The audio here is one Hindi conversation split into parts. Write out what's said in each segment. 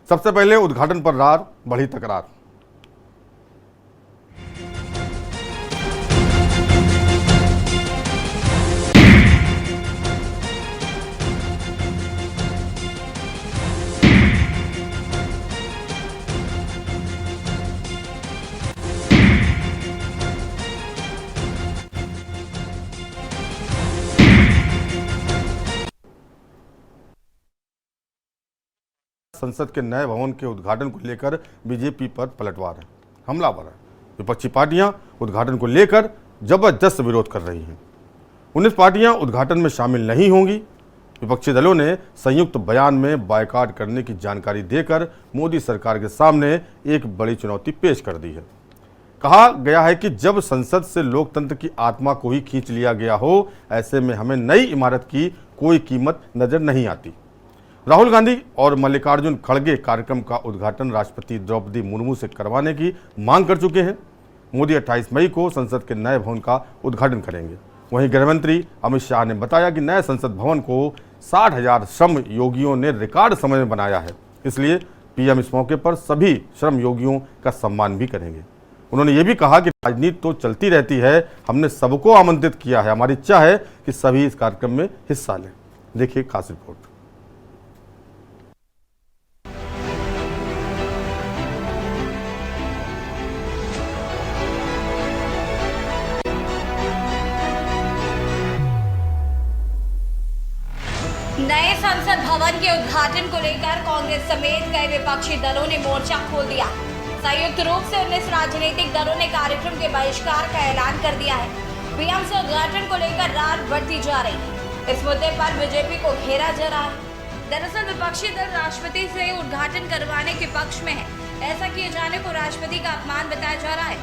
सबसे पहले उद्घाटन पर रार, बढ़ी तकरार। संसद के नए भवन के उद्घाटन को लेकर बीजेपी पर पलटवार है, हमलावर है। विपक्षी पार्टियां उद्घाटन को लेकर जबरदस्त विरोध कर रही हैं। 19 पार्टियां उद्घाटन में शामिल नहीं होंगी। विपक्षी दलों ने संयुक्त बयान में बायकॉट करने की जानकारी देकर मोदी सरकार के सामने एक बड़ी चुनौती पेश कर दी है। कहा गया है कि जब संसद से लोकतंत्र की आत्मा को ही खींच लिया गया हो, ऐसे में हमें नई इमारत की कोई कीमत नजर नहीं आती। राहुल गांधी और मल्लिकार्जुन खड़गे कार्यक्रम का उद्घाटन राष्ट्रपति द्रौपदी मुर्मू से करवाने की मांग कर चुके हैं। मोदी 28 मई को संसद के नए भवन का उद्घाटन करेंगे। वहीं गृहमंत्री अमित शाह ने बताया कि नए संसद भवन को 60,000 श्रम योगियों ने रिकॉर्ड समय में बनाया है, इसलिए पीएम इस मौके पर सभी श्रम योगियों का सम्मान भी करेंगे। उन्होंने ये भी कहा कि राजनीति तो चलती रहती है, हमने सबको आमंत्रित किया है, हमारी इच्छा है कि सभी इस कार्यक्रम में हिस्सा लें। देखिए खास रिपोर्ट। नए संसद भवन के उद्घाटन को लेकर कांग्रेस समेत कई विपक्षी दलों ने मोर्चा खोल दिया। संयुक्त रूप से 19 राजनीतिक दलों ने कार्यक्रम के बहिष्कार का ऐलान कर दिया है। पीएम से उद्घाटन को लेकर रार बढ़ती जा रही है। इस मुद्दे पर बीजेपी को घेरा जा रहा है। दरअसल विपक्षी दल राष्ट्रपति से उद्घाटन करवाने के पक्ष में है। ऐसा किए जाने को राष्ट्रपति का अपमान बताया जा रहा है।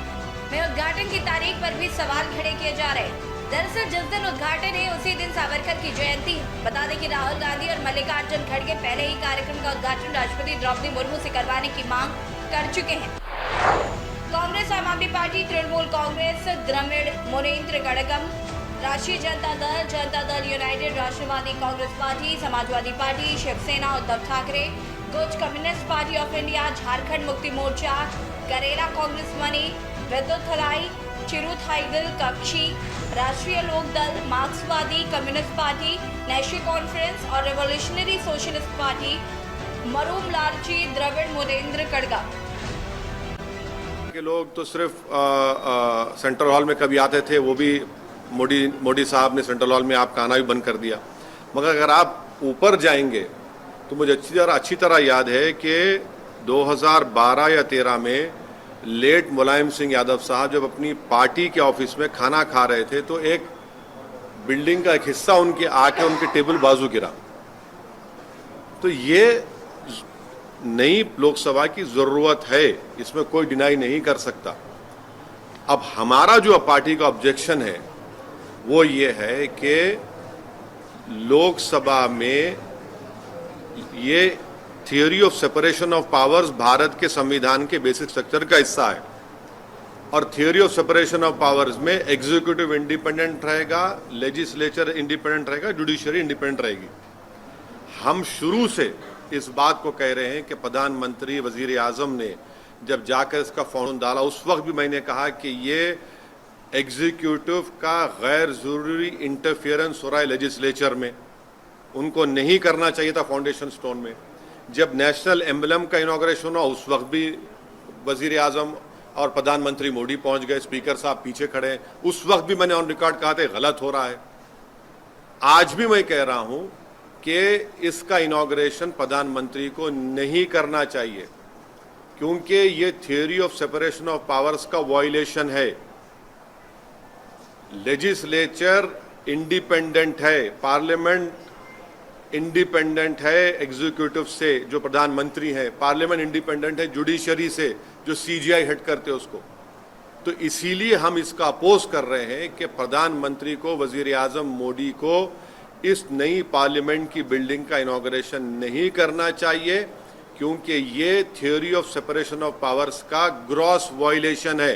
वहीं उद्घाटन की तारीख पर भी सवाल खड़े किए जा रहे हैं। दरअसल जिस दिन उद्घाटन है उसी दिन सावरकर की जयंती है। बता दें कि राहुल गांधी और मल्लिकार्जुन खड़गे पहले ही कार्यक्रम का उद्घाटन राष्ट्रपति द्रौपदी मुर्मू से करवाने की मांग कर चुके हैं। कांग्रेस, आम आदमी पार्टी, तृणमूल कांग्रेस, द्रविड़ मुनेत्र कड़गम, राष्ट्रीय जनता दल यूनाइटेड, राष्ट्रवादी कांग्रेस पार्टी, समाजवादी पार्टी, शिवसेना, उद्धव ठाकरे, कुछ communist party of India, Jharkhand Mukti Morcha, करेला कांग्रेस मनी, विद्युत हलाई, चिरुथाईगल कक्षी, राष्ट्रीय लोक दल, मार्क्सवादी कम्युनिस्ट पार्टी, नेशनल कॉन्फ्रेंस और रेवोल्यूशनरी सोशलिस्ट पार्टी, मरूम लालची, द्रविड़ मुनेत्र कड़गा के लोग तो सिर्फ सेंट्रल हॉल में कभी आते थे, वो भी मोदी साहब ने सेंट्रल हॉल में आपका आना भी बंद कर दिया। मगर अगर आप ऊपर जाएंगे तो मुझे अच्छी तरह याद है कि 2012 या 13 में लेट मुलायम सिंह यादव साहब जब अपनी पार्टी के ऑफिस में खाना खा रहे थे तो एक बिल्डिंग का एक हिस्सा उनके आके उनके टेबल बाजू गिरा। तो ये नई लोकसभा की जरूरत है, इसमें कोई डिनाई नहीं कर सकता। अब हमारा जो पार्टी का ऑब्जेक्शन है वो ये है कि लोकसभा में ये theory of separation of powers Bharat के संविधान के बेसिक स्ट्रक्चर का हिस्सा है और theory of separation of powers में एग्जीक्यूटिव इंडिपेंडेंट रहेगा, लेजिस्लेचर इंडिपेंडेंट रहेगा, जुडिशरी इंडिपेंडेंट रहेगी। हम शुरू से इस बात को कह रहे हैं कि प्रधानमंत्री, वजीर आजम ने जब जाकर इसका फाउंडेशन डाला उस वक्त भी मैंने कहा कि ये एग्जीक्यूटिव का गैर जरूरी इंटरफियरेंस हो रहा है लेजिस्लेचर में, उनको नहीं करना चाहिए था फाउंडेशन स्टोन में। जब नेशनल एम्बलम का इनॉग्रेशन हुआ उस वक्त भी वजीर आजम और प्रधानमंत्री मोदी पहुंच गए, स्पीकर साहब पीछे खड़े हैं, उस वक्त भी मैंने ऑन रिकॉर्ड कहा था गलत हो रहा है। आज भी मैं कह रहा हूं कि इसका इनॉग्रेशन प्रधानमंत्री को नहीं करना चाहिए क्योंकि ये theory of separation of powers का वायलेशन है। लेजिस्लेचर इंडिपेंडेंट है, पार्लियामेंट इंडिपेंडेंट है एग्जीक्यूटिव से जो प्रधानमंत्री है, पार्लियामेंट इंडिपेंडेंट है जुडिशरी से जो सीजीआई हेड करते हैं उसको। तो इसीलिए हम इसका अपोज कर रहे हैं कि प्रधानमंत्री को, वजीर आजम मोदी को इस नई पार्लियामेंट की बिल्डिंग का इनॉग्रेशन नहीं करना चाहिए क्योंकि ये theory of separation of powers का ग्रॉस वायलेशन है।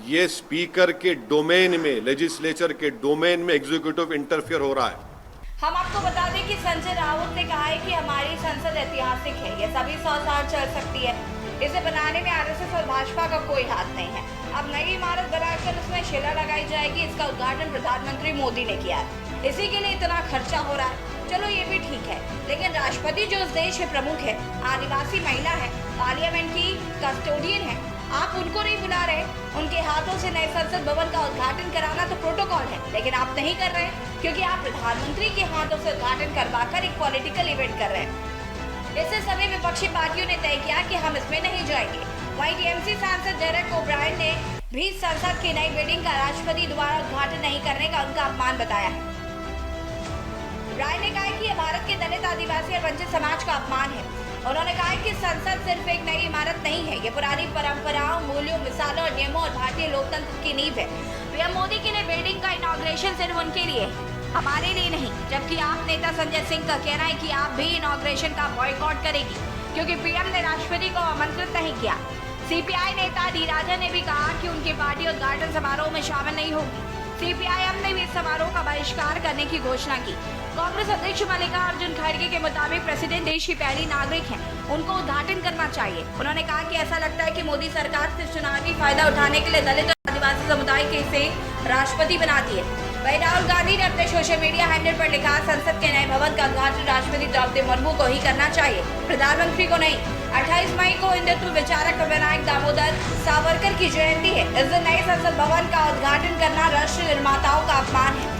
ये स्पीकर के डोमेन में, लेजिस्लेचर के डोमेन में एग्जीक्यूटिव इंटरफियर हो रहा है। हम आपको बता दें कि संजय राउत ने कहा है कि हमारी संसद ऐतिहासिक है, यह सभी 100 साल चल सकती है। इसे बनाने में आरएसएस और भाजपा का कोई हाथ नहीं है। अब नई इमारत बनाकर उसमें शिला लगाई जाएगी। इसका उद्घाटन प्रधानमंत्री मोदी ने किया है, इसी के लिए इतना खर्चा हो रहा है। चलो ये भी ठीक है, लेकिन राष्ट्रपति जो उस देश के प्रमुख है, आदिवासी महिला है, पार्लियामेंट की कस्टोडियन है, आप उनको नहीं बुला रहे। उनके हाथों से नए संसद भवन का उद्घाटन कराना तो प्रोटोकॉल है, लेकिन आप नहीं कर रहे क्योंकि आप प्रधानमंत्री के हाथों से उद्घाटन करवाकर एक पॉलिटिकल इवेंट कर रहे हैं। इससे सभी विपक्षी पार्टियों ने तय किया कि हम इसमें नहीं जाएंगे। वहीं टीएमसी सांसद डेरेक ओब्रायन ने भी संसद की नई बिल्डिंग का राष्ट्रपति द्वारा उद्घाटन नहीं करने का उनका अपमान बताया है। ओब्रायन ने कहा कि यह भारत के दलित, आदिवासी और वंचित समाज का अपमान है। उन्होंने कहा कि संसद सिर्फ एक नई इमारत नहीं है, ये पुरानी परंपराओं, मूल्यों, मिसालों और नियमों और भारतीय लोकतंत्र की नींव है। पीएम मोदी के लिए बिल्डिंग का इनॉग्रेशन सिर्फ उनके लिए, हमारे लिए नहीं। जबकि आप नेता संजय सिंह का कहना है कि आप भी इनॉग्रेशन का बॉयकॉट करेगी क्योंकि पीएम ने राष्ट्रपति को आमंत्रित नहीं किया। सीपीआई नेता डी राजा ने भी कहा कि उनकी पार्टी उद्घाटन समारोह में शामिल नहीं होगी। सीपीआईएम ने भी इस समारोह का बहिष्कार करने की घोषणा की। कांग्रेस अध्यक्ष मल्लिकार्जुन खड़गे के मुताबिक प्रेसिडेंट देश की पहली नागरिक हैं, उनको उद्घाटन करना चाहिए। उन्होंने कहा कि ऐसा लगता है कि मोदी सरकार सिर्फ चुनावी फायदा उठाने के लिए दलित और आदिवासी समुदाय के से राष्ट्रपति बनाती है। वहीं राहुल गांधी ने अपने सोशल मीडिया हैंडल पर लिखा, संसद के नए भवन का उद्घाटन राष्ट्रपति द्रौपदी मुर्मू को ही करना चाहिए, प्रधानमंत्री को नहीं। 28 मई को हिंदुत्व विचारक विनायक दामोदर सावरकर की जयंती है। इस दिन नए संसद भवन का उद्घाटन करना राष्ट्र निर्माताओं का अपमान है।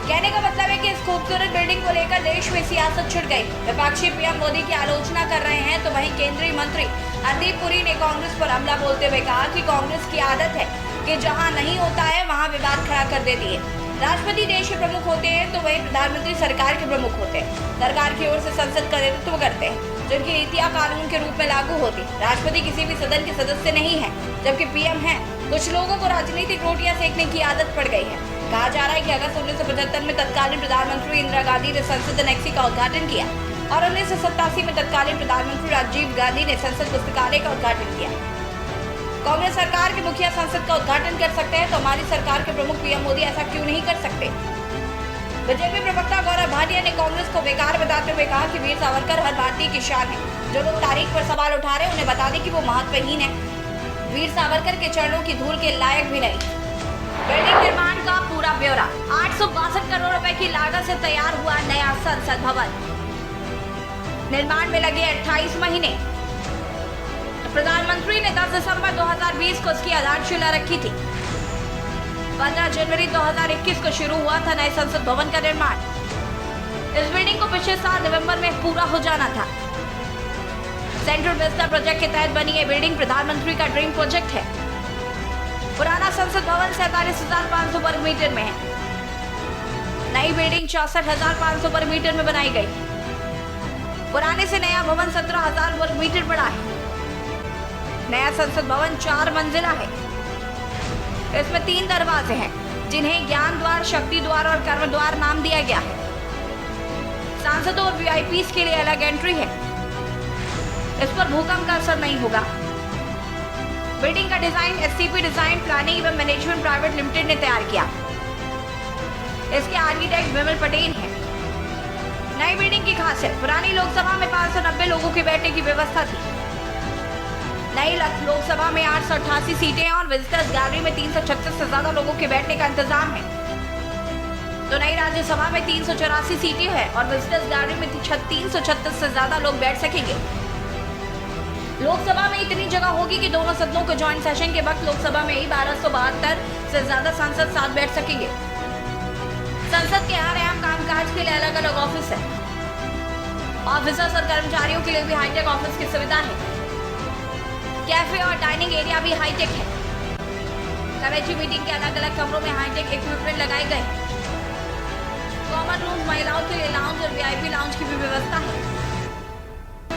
कहने का मतलब है कि इस खूबसूरत बिल्डिंग को लेकर देश में सियासत छिड़ गई। विपक्षी पीएम मोदी की आलोचना कर रहे हैं, तो वहीं केंद्रीय मंत्री हरदीप पुरी ने कांग्रेस पर हमला बोलते हुए कहा कि कांग्रेस की आदत है कि जहां नहीं होता है वहां विवाद खड़ा कर देती है। राष्ट्रपति देश के प्रमुख होते हैं तो वहीं प्रधानमंत्री सरकार के प्रमुख होते हैं। सरकार की ओर से संसद का नेतृत्व करते हैं, जिनकी नीतियां कानून के रूप में लागू होती। राष्ट्रपति किसी भी सदन के सदस्य नहीं है, जबकि पीएम है। कुछ लोगों को राजनीतिक रोटियां सेकने की आदत पड़ गई है। कहा जा रहा है कि अगस्त 1975 में तत्कालीन प्रधानमंत्री इंदिरा गांधी ने संसद एनेक्सी का उद्घाटन किया और 1987 में तत्कालीन प्रधानमंत्री राजीव गांधी ने संसद पुस्तकालय का उद्घाटन किया। कांग्रेस सरकार के मुखिया संसद का उद्घाटन कर सकते हैं, तो हमारी सरकार के प्रमुख पीएम मोदी ऐसा क्यों नहीं कर सकते? बीजेपी प्रवक्ता गौरव भाटिया ने कांग्रेस को बेकार बताते हुए कहा कि वीर सावरकर हर भारतीय की शान है। जो लोग तारीख पर सवाल उठा रहे हैं उन्हें बता दें कि वो महत्वहीन है। वीर सावरकर के चरणों की धूल के लायक भी नहीं। बिल्डिंग निर्माण का पूरा ब्यौरा। 862 करोड़ रुपए की लागत से तैयार हुआ नया संसद भवन। निर्माण में लगे 28 महीने। प्रधानमंत्री ने 10 दिसंबर 2020 को इसकी आधारशिला रखी थी। 15 जनवरी 2021 को शुरू हुआ था नए संसद भवन का निर्माण। इस बिल्डिंग को पिछले साल नवंबर में पूरा हो जाना था। सेंट्रल विस्टा प्रोजेक्ट के तहत बनी ये बिल्डिंग प्रधानमंत्री का ड्रीम प्रोजेक्ट है। पुराना संसद भवन 47,500 वर्ग मीटर में है। नई बिल्डिंग 64,500 वर्ग मीटर में बनाई गई। पुराने से नया भवन 17,000 वर्ग मीटर बड़ा है। नया संसद भवन 4 मंजिला है। इसमें 3 दरवाजे हैं, जिन्हें ज्ञान द्वार, शक्ति द्वार और कर्म द्वार नाम दिया गया है। सांसदों और वीआईपीज के लिए अलग एंट्री है। इस पर भूकंप का असर नहीं होगा। बिल्डिंग का डिजाइन एससीपी डिजाइन प्लानिंग एवं मैनेजमेंट प्राइवेट लिमिटेड ने तैयार किया। इसके आर्किटेक्ट विमल पटेल हैं। नई बिल्डिंग की खासियत, पुरानी लोकसभा में 590 लोगों के बैठने की व्यवस्था थी। नई लोकसभा में 888 सीटें और विजिटर्स गैलरी में 336 से ज्यादा लोगों के बैठने का इंतजाम है। तो नई राज्यसभा में 384 सीटें हैं और विजिटर्स गैलरी में 336 से ज्यादा लोग बैठ सकेंगे। लोकसभा में इतनी जगह होगी कि दोनों सदनों के ज्वाइंट सेशन के वक्त लोकसभा में ही 1272 से ज्यादा सांसद साथ बैठ सकेंगे। संसद के हर अहम कामकाज के लिए अलग अलग ऑफिस है। ऑफिसर्स और कर्मचारियों के लिए भी हाईटेक ऑफिस की सुविधा है। कैफे और डाइनिंग एरिया भी हाईटेक है। कमेटी मीटिंग के अलग अलग कमरों में हाईटेक इक्विपमेंट लगाए गए। कॉमन रूम, महिलाओं के लिए लाउंज और वीआईपी लाउंज की भी व्यवस्था है।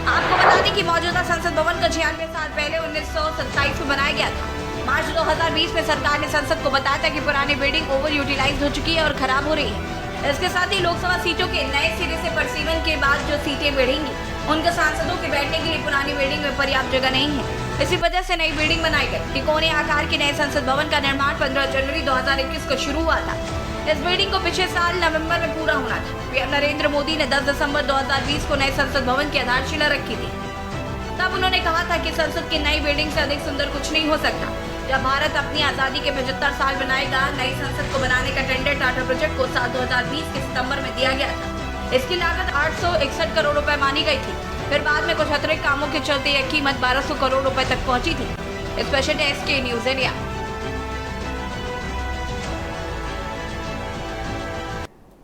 आपको बता दें कि मौजूदा संसद भवन को 96 साल पहले 1927 में बनाया गया था। मार्च 2020 में सरकार ने संसद को बताया था कि पुरानी बिल्डिंग ओवर यूटिलाइज हो चुकी है और खराब हो रही है। इसके साथ ही लोकसभा सीटों के नए सिरे से परिसीमन के बाद जो सीटें बढ़ेंगी, उनके सांसदों के बैठने के लिए पुरानी बिल्डिंग में पर्याप्त जगह नहीं है। इसी वजह से नई बिल्डिंग बनाई गई। तिकोने आकार के नए संसद भवन का निर्माण 15 जनवरी 2021 को शुरू हुआ था। इस बिल्डिंग को पिछले साल नवंबर में पूरा होना था। पीएम नरेंद्र मोदी ने 10 दिसंबर 2020 को नए संसद भवन की आधारशिला रखी थी। तब उन्होंने कहा था कि संसद की नई बिल्डिंग से अधिक सुंदर कुछ नहीं हो सकता। जब भारत अपनी आजादी के 75 साल बनाएगा, नई संसद को बनाने का टेंडर टाटा प्रोजेक्ट को साल 2020 के सितंबर में दिया गया था। इसकी लागत 861 करोड़ रुपए मानी गई थी। फिर बाद में कुछ अतिरिक्त कामों के चलते यह कीमत 1200 करोड़ रुपए तक पहुंची थी। स्पेशल डेस्क के न्यूज इंडिया।